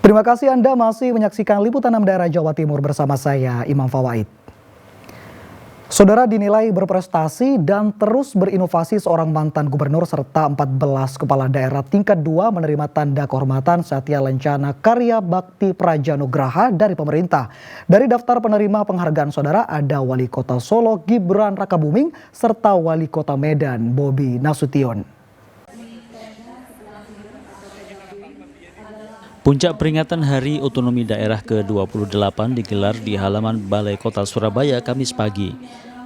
Terima kasih Anda masih menyaksikan Liputan 6 Daerah Jawa Timur bersama saya, Imam Fawaid. Saudara, dinilai berprestasi dan terus berinovasi seorang mantan gubernur serta 14 kepala daerah tingkat 2 menerima tanda kehormatan Satya Lencana Karya Bakti Prajanugraha dari pemerintah. Dari daftar penerima penghargaan saudara ada Wali Kota Solo Gibran Rakabuming serta Wali Kota Medan Bobi Nasution. Puncak peringatan Hari Otonomi Daerah ke-28 digelar di halaman Balai Kota Surabaya Kamis pagi.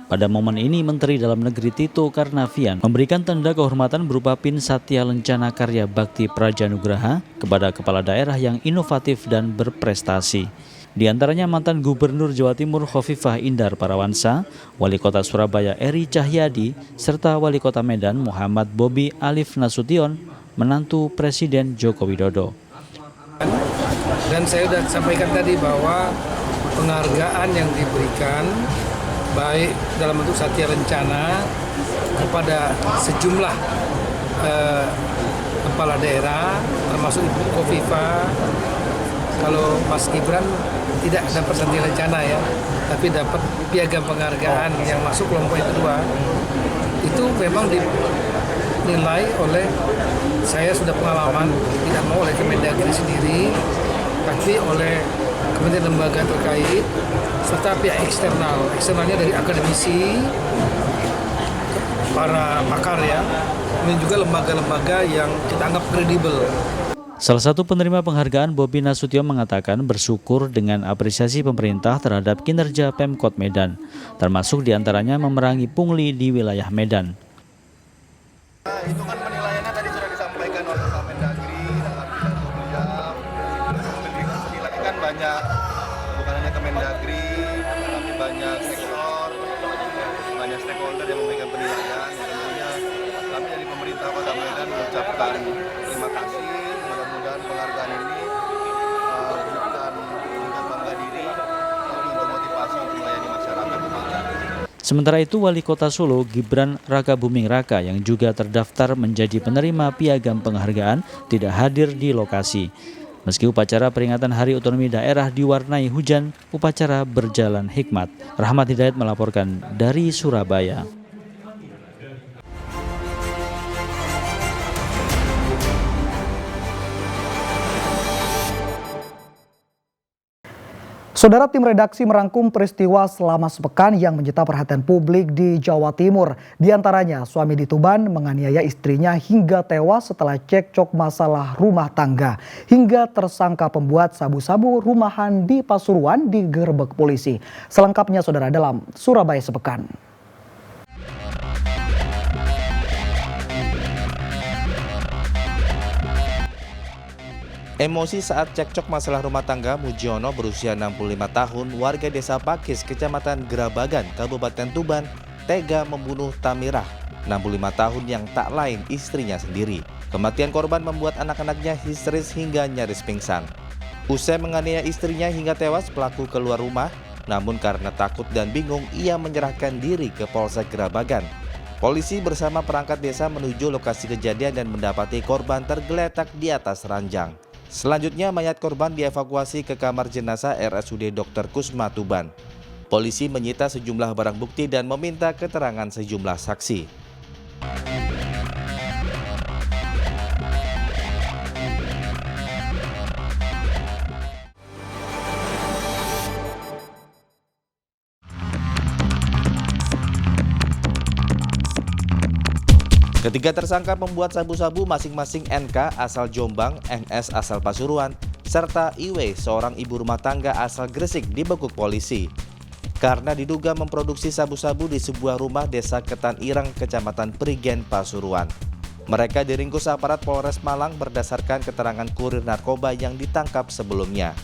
Pada momen ini, Menteri Dalam Negeri Tito Karnavian memberikan tanda kehormatan berupa PIN Satya Lencana Karya Bakti Prajanugraha kepada kepala daerah yang inovatif dan berprestasi. Di antaranya mantan Gubernur Jawa Timur Khofifah Indar Parawansa, Wali Kota Surabaya Eri Cahyadi, serta Wali Kota Medan Muhammad Bobi Alif Nasution, menantu Presiden Joko Widodo. Dan saya sudah sampaikan tadi bahwa penghargaan yang diberikan baik dalam bentuk Satya Lencana kepada sejumlah kepala daerah termasuk Ibu Khofifah. Kalau Mas Gibran tidak dapat Satya Lencana ya, tapi dapat piagam penghargaan yang masuk kelompok yang kedua. Itu memang dinilai oleh, saya sudah pengalaman, tidak mau oleh Kemendagri sendiri, tapi oleh kementerian lembaga terkait serta pihak eksternal. Eksternalnya dari akademisi, para pakar ya, dan juga lembaga-lembaga yang kita anggap kredibel. Salah satu penerima penghargaan Bobi Nasution mengatakan bersyukur dengan apresiasi pemerintah terhadap kinerja Pemkot Medan, termasuk diantaranya memerangi pungli di wilayah Medan. Itu kan penilaiannya tadi sudah disampaikan oleh Pak Mendagri dalam pidato beliau. Memberikan penilaian kan banyak, bukan hanya Kemendagri, tapi banyak sektor, banyak stakeholder yang memberikan penilaian. Tentunya kami dari pemerintah Kota Medan mengucapkan terima kasih. Mudah-mudahan penghargaan ini bukan untuk bangga diri, tapi untuk motivasi untuk melayani masyarakat. Sementara itu, Wali Kota Solo Gibran Rakabuming Raka yang juga terdaftar menjadi penerima piagam penghargaan tidak hadir di lokasi. Meski upacara peringatan Hari Otonomi Daerah diwarnai hujan, upacara berjalan hikmat. Rahmat Hidayat melaporkan dari Surabaya. Saudara, tim redaksi merangkum peristiwa selama sepekan yang menyita perhatian publik di Jawa Timur. Di antaranya, suami di Tuban menganiaya istrinya hingga tewas setelah cekcok masalah rumah tangga. Hingga tersangka pembuat sabu-sabu rumahan di Pasuruan digerebek polisi. Selengkapnya saudara dalam Surabaya Sepekan. Emosi saat cekcok masalah rumah tangga, Mujiono berusia 65 tahun, warga desa Pakis, Kecamatan Gerabagan, Kabupaten Tuban, tega membunuh Tamirah, 65 tahun yang tak lain istrinya sendiri. Kematian korban membuat anak-anaknya histeris hingga nyaris pingsan. Usai menganiaya istrinya hingga tewas, pelaku keluar rumah, namun karena takut dan bingung, ia menyerahkan diri ke Polsek Gerabagan. Polisi bersama perangkat desa menuju lokasi kejadian dan mendapati korban tergeletak di atas ranjang. Selanjutnya, mayat korban dievakuasi ke kamar jenazah RSUD Dr. Kusma Tuban. Polisi menyita sejumlah barang bukti dan meminta keterangan sejumlah saksi. Ketiga tersangka pembuat sabu-sabu masing-masing NK asal Jombang, NS asal Pasuruan, serta IW seorang ibu rumah tangga asal Gresik dibekuk polisi. Karena diduga memproduksi sabu-sabu di sebuah rumah desa Ketan Ireng, Kecamatan Prigen, Pasuruan. Mereka diringkus aparat Polres Malang berdasarkan keterangan kurir narkoba yang ditangkap sebelumnya.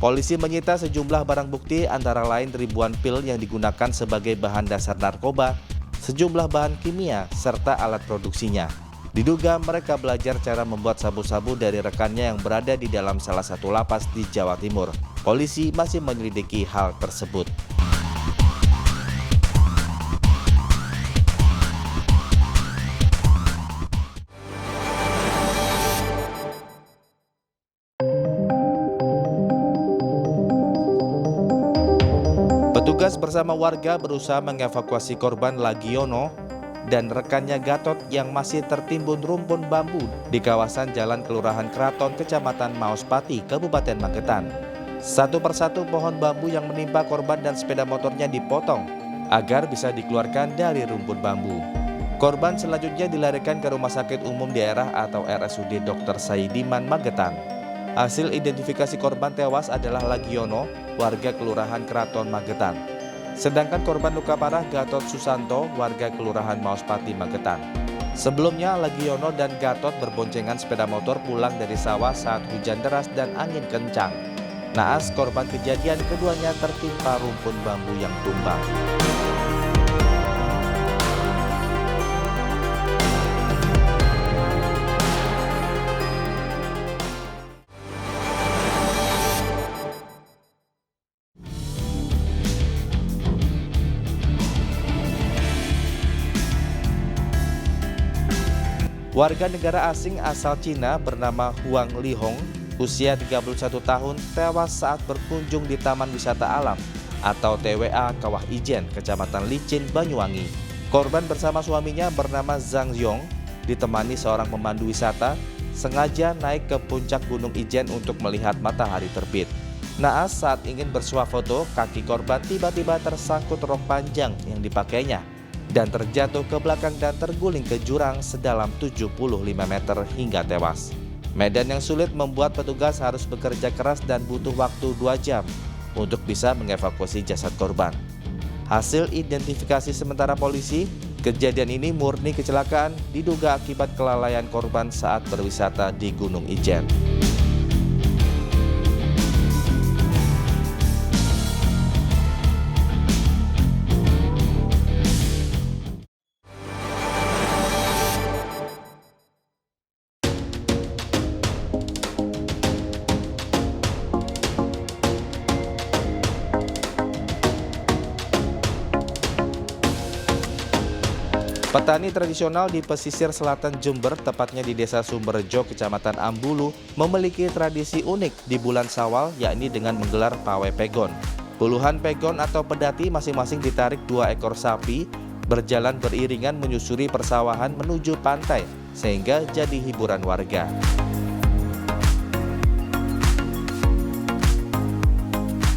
Polisi menyita sejumlah barang bukti antara lain ribuan pil yang digunakan sebagai bahan dasar narkoba, sejumlah bahan kimia, serta alat produksinya. Diduga mereka belajar cara membuat sabu-sabu dari rekannya yang berada di dalam salah satu lapas di Jawa Timur. Polisi masih menyelidiki hal tersebut. Petugas bersama warga berusaha mengevakuasi korban Lagiono dan rekannya Gatot yang masih tertimbun rumpun bambu di kawasan Jalan Kelurahan Keraton, Kecamatan Maospati, Kabupaten Magetan. Satu persatu pohon bambu yang menimpa korban dan sepeda motornya dipotong agar bisa dikeluarkan dari rumpun bambu. Korban selanjutnya dilarikan ke Rumah Sakit Umum Daerah atau RSUD Dr. Saidiman, Magetan. Hasil identifikasi korban tewas adalah Lagiono, warga Kelurahan Keraton, Magetan. Sedangkan korban luka parah Gatot Susanto, warga Kelurahan Maospati, Magetan. Sebelumnya Lagiono dan Gatot berboncengan sepeda motor pulang dari sawah saat hujan deras dan angin kencang. Naas korban kejadian keduanya tertimpa rumpun bambu yang tumbang. Warga negara asing asal Cina bernama Huang Lihong, usia 31 tahun, tewas saat berkunjung di Taman Wisata Alam atau TWA Kawah Ijen, Kecamatan Licin, Banyuwangi. Korban bersama suaminya bernama Zhang Yong ditemani seorang pemandu wisata sengaja naik ke puncak Gunung Ijen untuk melihat matahari terbit. Naas saat ingin bersuah foto, kaki korban tiba-tiba tersangkut rok panjang yang dipakainya dan terjatuh ke belakang dan terguling ke jurang sedalam 75 meter hingga tewas. Medan yang sulit membuat petugas harus bekerja keras dan butuh waktu 2 jam untuk bisa mengevakuasi jasad korban. Hasil identifikasi sementara polisi, kejadian ini murni kecelakaan diduga akibat kelalaian korban saat berwisata di Gunung Ijen. Petani tradisional di pesisir selatan Jember, tepatnya di Desa Sumberjo, Kecamatan Ambulu, memiliki tradisi unik di bulan Syawal, yakni dengan menggelar pawai pegon. Puluhan pegon atau pedati masing-masing ditarik 2 ekor sapi, berjalan beriringan menyusuri persawahan menuju pantai, sehingga jadi hiburan warga.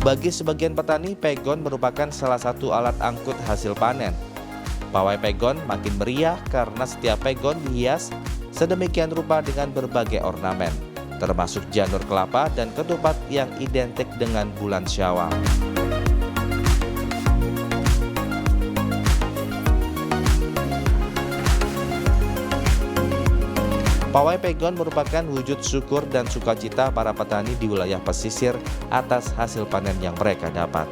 Bagi sebagian petani, pegon merupakan salah satu alat angkut hasil panen. Pawai pegon makin meriah karena setiap pegon dihias sedemikian rupa dengan berbagai ornamen, termasuk janur kelapa dan ketupat yang identik dengan bulan Syawal. Pawai pegon merupakan wujud syukur dan sukacita para petani di wilayah pesisir atas hasil panen yang mereka dapat.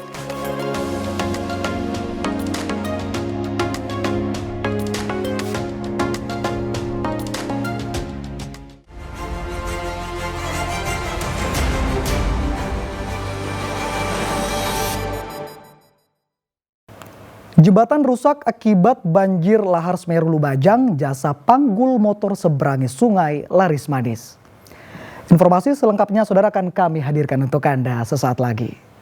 Jembatan rusak akibat banjir lahar Semeru Lumajang, jasa panggul motor seberangi sungai laris manis. Informasi selengkapnya saudara akan kami hadirkan untuk Anda sesaat lagi.